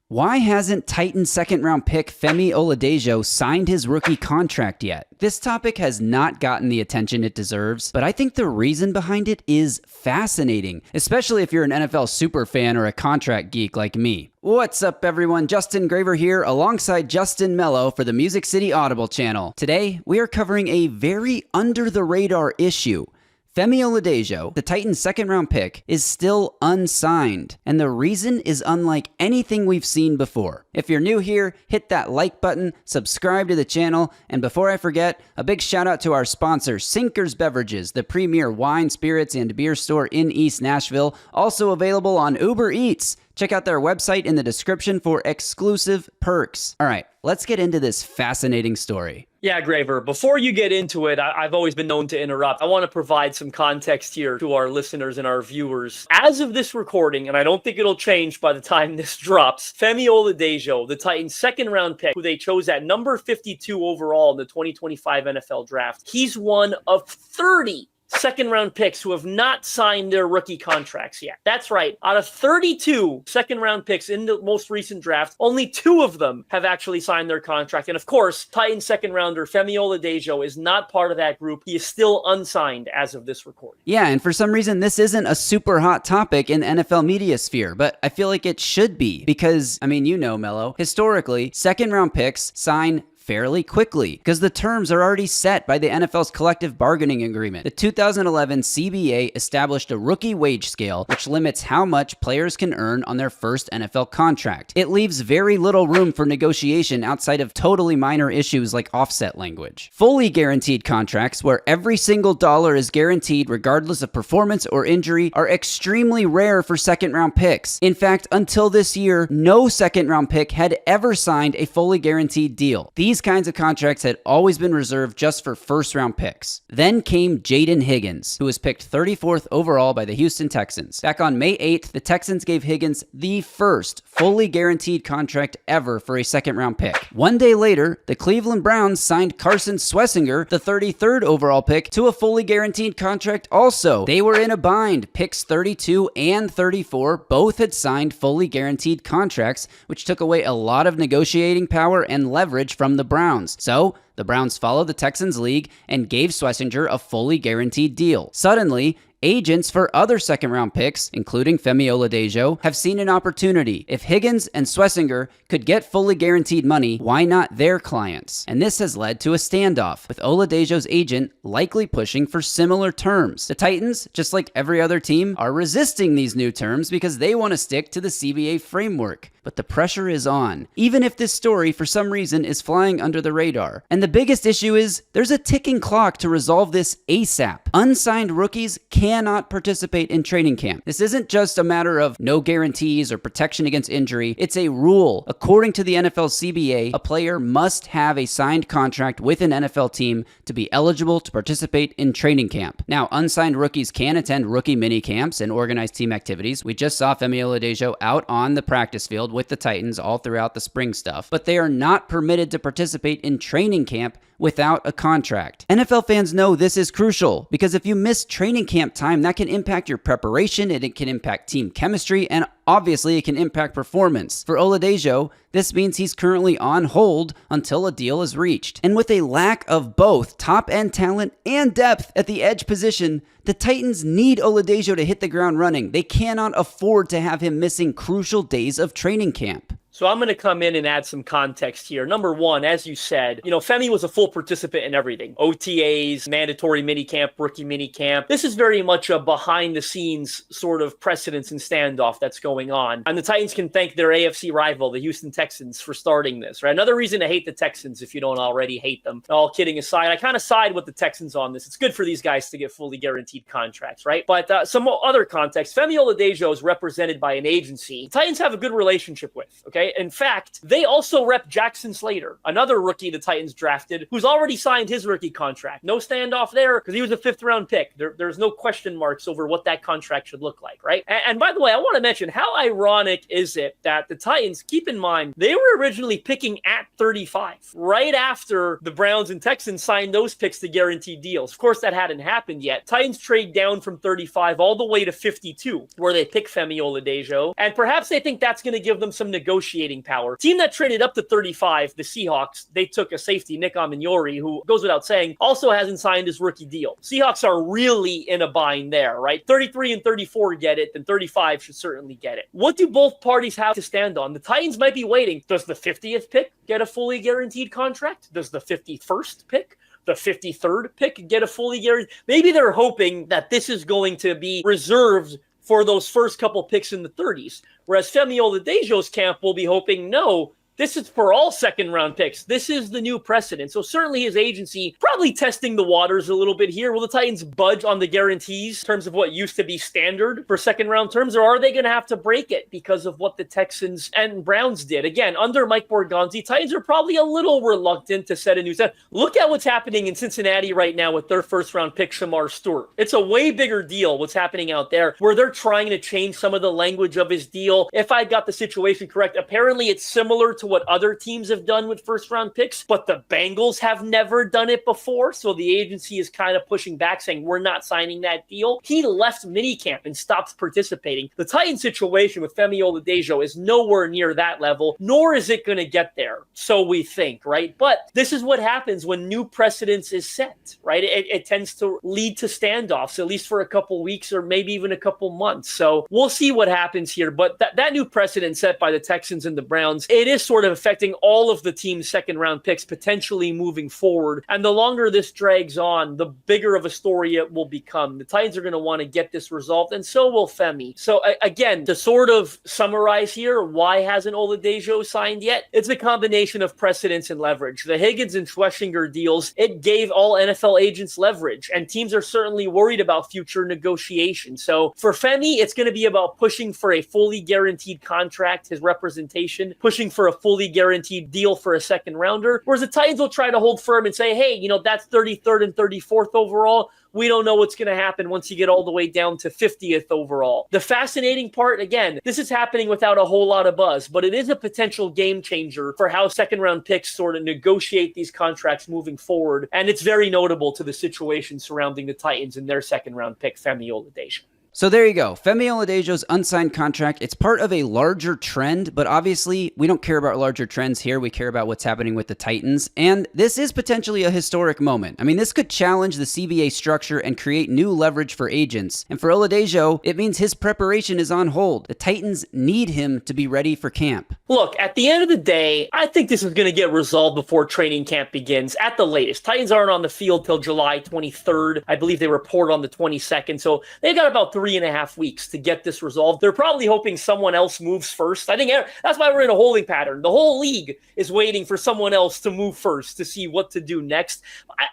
Why hasn't Titans second-round pick Femi Oladejo signed his rookie contract yet? This topic has not gotten the attention it deserves, but I think the reason behind it is fascinating, especially if you're an NFL superfan or a contract geek like me. What's up, everyone? Justin Graver here, alongside Justin Melo for the Music City Audible channel. Today, we are covering a very under-the-radar issue. Femi Oladejo, the Titans' second-round pick, is still unsigned, and the reason is unlike anything we've seen before. If you're new here, hit that like button, subscribe to the channel, and before I forget, a big shout out to our sponsor, Sinkers Beverages, the premier wine, spirits, and beer store in East Nashville, also available on Uber Eats. Check out their website in the description for exclusive perks. All right, let's get into this fascinating story. Yeah, Graver, before you get into it, I've always been known to interrupt. I want to provide some context here to our listeners and our viewers. As of this recording, and I don't think it'll change by the time this drops, Femi Oladejo, the Titans' second-round pick, who they chose at number 52 overall in the 2025 NFL Draft, he's one of 30 second-round picks who have not signed their rookie contracts yet. That's right. Out of 32 second-round picks in the most recent draft, only 2 of them have actually signed their contract. And of course, Titans second-rounder Femi Oladejo is not part of that group. He is still unsigned as of this recording. Yeah, and for some reason, this isn't a super hot topic in the NFL media sphere, but I feel like it should be because, I mean, you know, Melo, historically, second-round picks sign fairly quickly because the terms are already set by the NFL's collective bargaining agreement. The 2011 CBA established a rookie wage scale which limits how much players can earn on their first NFL contract. It leaves very little room for negotiation outside of totally minor issues like offset language. Fully guaranteed contracts, where every single dollar is guaranteed regardless of performance or injury, are extremely rare for second-round picks. In fact, until this year, no second-round pick had ever signed a fully guaranteed deal. These kinds of contracts had always been reserved just for first-round picks. Then came Jaden Higgins, who was picked 34th overall by the Houston Texans. Back on May 8th, the Texans gave Higgins the first fully guaranteed contract ever for a second-round pick. One day later, the Cleveland Browns signed Carson Swessinger, the 33rd overall pick, to a fully guaranteed contract also. They were in a bind. Picks 32 and 34 both had signed fully guaranteed contracts, which took away a lot of negotiating power and leverage from the Browns. So, the Browns followed the Texans' league and gave Swessinger a fully guaranteed deal. Suddenly, agents for other second-round picks, including Femi Oladejo, have seen an opportunity. If Higgins and Swessinger could get fully guaranteed money, why not their clients? And this has led to a standoff, with Oladejo's agent likely pushing for similar terms. The Titans, just like every other team, are resisting these new terms because they want to stick to the CBA framework. But the pressure is on, even if this story, for some reason, is flying under the radar. And the biggest issue is, there's a ticking clock to resolve this ASAP. Unsigned rookies cannot participate in training camp. This isn't just a matter of no guarantees or protection against injury. It's a rule. According to the NFL CBA, a player must have a signed contract with an NFL team to be eligible to participate in training camp. Now, unsigned rookies can attend rookie mini camps and organize team activities. We just saw Femi Oladejo out on the practice field with the Titans all throughout the spring stuff, but they are not permitted to participate in training camp without a contract. NFL fans know this is crucial because if you miss training camp time, that can impact your preparation, and it can impact team chemistry, and obviously it can impact performance. For Oladejo, this means he's currently on hold until a deal is reached. And with a lack of both top-end talent and depth at the edge position, the Titans need Oladejo to hit the ground running. They cannot afford to have him missing crucial days of training camp. So I'm going to come in and add some context here. Number one, as you said, Femi was a full participant in everything. OTAs, mandatory minicamp, rookie minicamp. This is very much a behind-the-scenes sort of precedents and standoff that's going on. And the Titans can thank their AFC rival, the Houston Texans, for starting this, right? Another reason to hate the Texans if you don't already hate them. All kidding aside, I kind of side with the Texans on this. It's good for these guys to get fully guaranteed contracts, right? But some other context. Femi Oladejo is represented by an agency the Titans have a good relationship with, okay? In fact, they also rep Jackson Slater, another rookie the Titans drafted, who's already signed his rookie contract. No standoff there because he was a 5th-round pick. There's no question marks over what that contract should look like, right? And by the way, I want to mention, how ironic is it that the Titans, keep in mind, they were originally picking at 35, right after the Browns and Texans signed those picks to guaranteed deals. Of course, that hadn't happened yet. Titans trade down from 35 all the way to 52, where they pick Femi Oladejo. And perhaps they think that's going to give them some negotiation negotiating power. Team that traded up to 35, the Seahawks, they took a safety, Nick Amenyori, who goes without saying, also hasn't signed his rookie deal. Seahawks are really in a bind there, right? 33 and 34 get it, then 35 should certainly get it. What do both parties have to stand on? The Titans might be waiting. Does the 50th pick get a fully guaranteed contract? Does the 51st pick? The 53rd pick get a fully guaranteed? Maybe they're hoping that this is going to be reserved for those first couple picks in the 30s. Whereas Femi Oladejo's camp will be hoping, no, this is for all second-round picks. This is the new precedent. So certainly his agency probably testing the waters a little bit here. Will the Titans budge on the guarantees in terms of what used to be standard for second-round terms, or are they going to have to break it because of what the Texans and Browns did? Again, under Mike Borgonzi, Titans are probably a little reluctant to set a new set. Look at what's happening in Cincinnati right now with their first-round pick, Shamar Stewart. It's a way bigger deal what's happening out there, where they're trying to change some of the language of his deal. If I got the situation correct, apparently it's similar to what other teams have done with first round picks, but the Bengals have never done it before. So the agency is kind of pushing back, saying we're not signing that deal. He left minicamp and stopped participating. The Titans situation with Femi Oladejo is nowhere near that level, nor is it going to get there. So we think, right? But this is what happens when new precedence is set, right? It tends to lead to standoffs, at least for a couple weeks or maybe even a couple months. So we'll see what happens here. But that new precedent set by the Texans and the Browns, it is sort of affecting all of the team's second round picks potentially moving forward. And the longer this drags on, the bigger of a story it will become. The Titans are going to want to get this resolved, and so will Femi. So again, to sort of summarize here, why hasn't Oladejo signed yet? It's a combination of precedence and leverage. The Higgins and Schlesinger deals, it gave all NFL agents leverage, and teams are certainly worried about future negotiations. So for Femi, it's going to be about pushing for a fully guaranteed contract, his representation, pushing for a fully guaranteed deal for a second rounder, whereas the Titans will try to hold firm and say, hey, that's 33rd and 34th overall. We don't know what's going to happen once you get all the way down to 50th overall. The fascinating part, again, this is happening without a whole lot of buzz, but it is a potential game changer for how second round picks sort of negotiate these contracts moving forward. And it's very notable to the situation surrounding the Titans and their second round pick, Femi Oladejo. So there you go. Femi Oladejo's unsigned contract. It's part of a larger trend, but obviously we don't care about larger trends here. We care about what's happening with the Titans. And this is potentially a historic moment. I mean, this could challenge the CBA structure and create new leverage for agents. And for Oladejo, it means his preparation is on hold. The Titans need him to be ready for camp. Look, at the end of the day, I think this is going to get resolved before training camp begins at the latest. Titans aren't on the field till July 23rd. I believe they report on the 22nd. So they've got about 3.5 weeks to get this resolved. They're probably hoping someone else moves first. I think that's why we're in a holding pattern. The whole league is waiting for someone else to move first to see what to do next.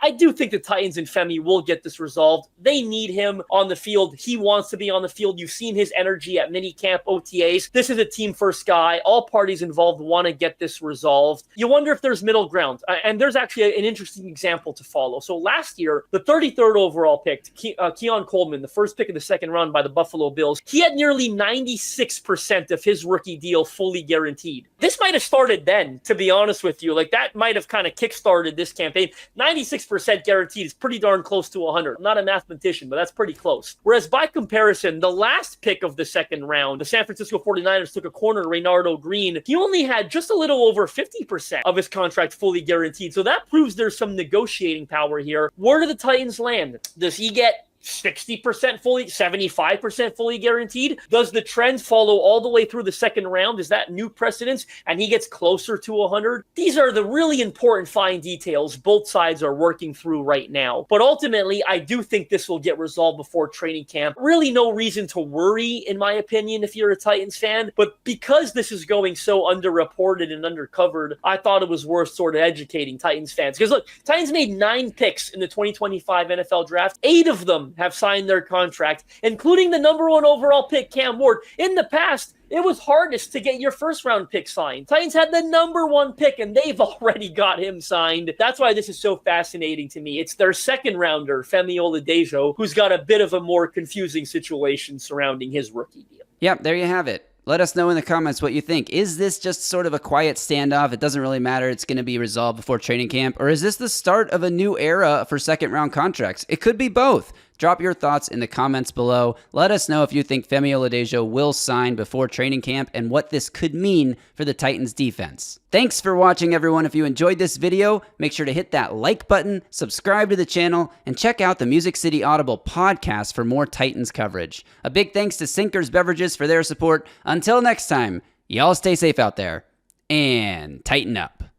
I do think the Titans and Femi will get this resolved. They need him on the field. He wants to be on the field. You've seen his energy at minicamp, OTAs. This is a team first guy. All parties involved want to get this resolved. You wonder if there's middle ground. And there's actually an interesting example to follow. So last year, the 33rd overall pick, Keon Coleman, the first pick of the second round by the Buffalo Bills, he had nearly 96% of his rookie deal fully guaranteed. This might have started then, to be honest with you. Like, that might have kind of kickstarted this campaign. 96% guaranteed is pretty darn close to 100. I'm not a mathematician, but that's pretty close. Whereas by comparison, the last pick of the second round, the San Francisco 49ers took a corner, Reynaldo Green. He only had just a little over 50% of his contract fully guaranteed. So that proves there's some negotiating power here. Where do the Titans land? Does he get 60% fully, 75% fully guaranteed? Does the trend follow all the way through the second round? Is that new precedence and he gets closer to 100? These are the really important fine details both sides are working through right now. But ultimately, I do think this will get resolved before training camp. Really no reason to worry, in my opinion, if you're a Titans fan. But because this is going so underreported and undercovered, I thought it was worth sort of educating Titans fans. Because look, Titans made 9 picks in the 2025 NFL draft. 8 of them have signed their contract, including the number 1 overall pick, Cam Ward. In the past, it was hardest to get your first round pick signed. Titans had the number 1 pick and they've already got him signed. That's why this is so fascinating to me. It's their second rounder, Femi Oladejo, who's got a bit of a more confusing situation surrounding his rookie deal. Yep, there you have it. Let us know in the comments what you think. Is this just sort of a quiet standoff? It doesn't really matter. It's going to be resolved before training camp. Or is this the start of a new era for second round contracts? It could be both. Drop your thoughts in the comments below. Let us know if you think Femi Oladejo will sign before training camp and what this could mean for the Titans defense. Thanks for watching, everyone. If you enjoyed this video, make sure to hit that like button, subscribe to the channel, and check out the Music City Audible podcast for more Titans coverage. A big thanks to Sinkers Beverages for their support. Until next time, y'all stay safe out there and tighten up.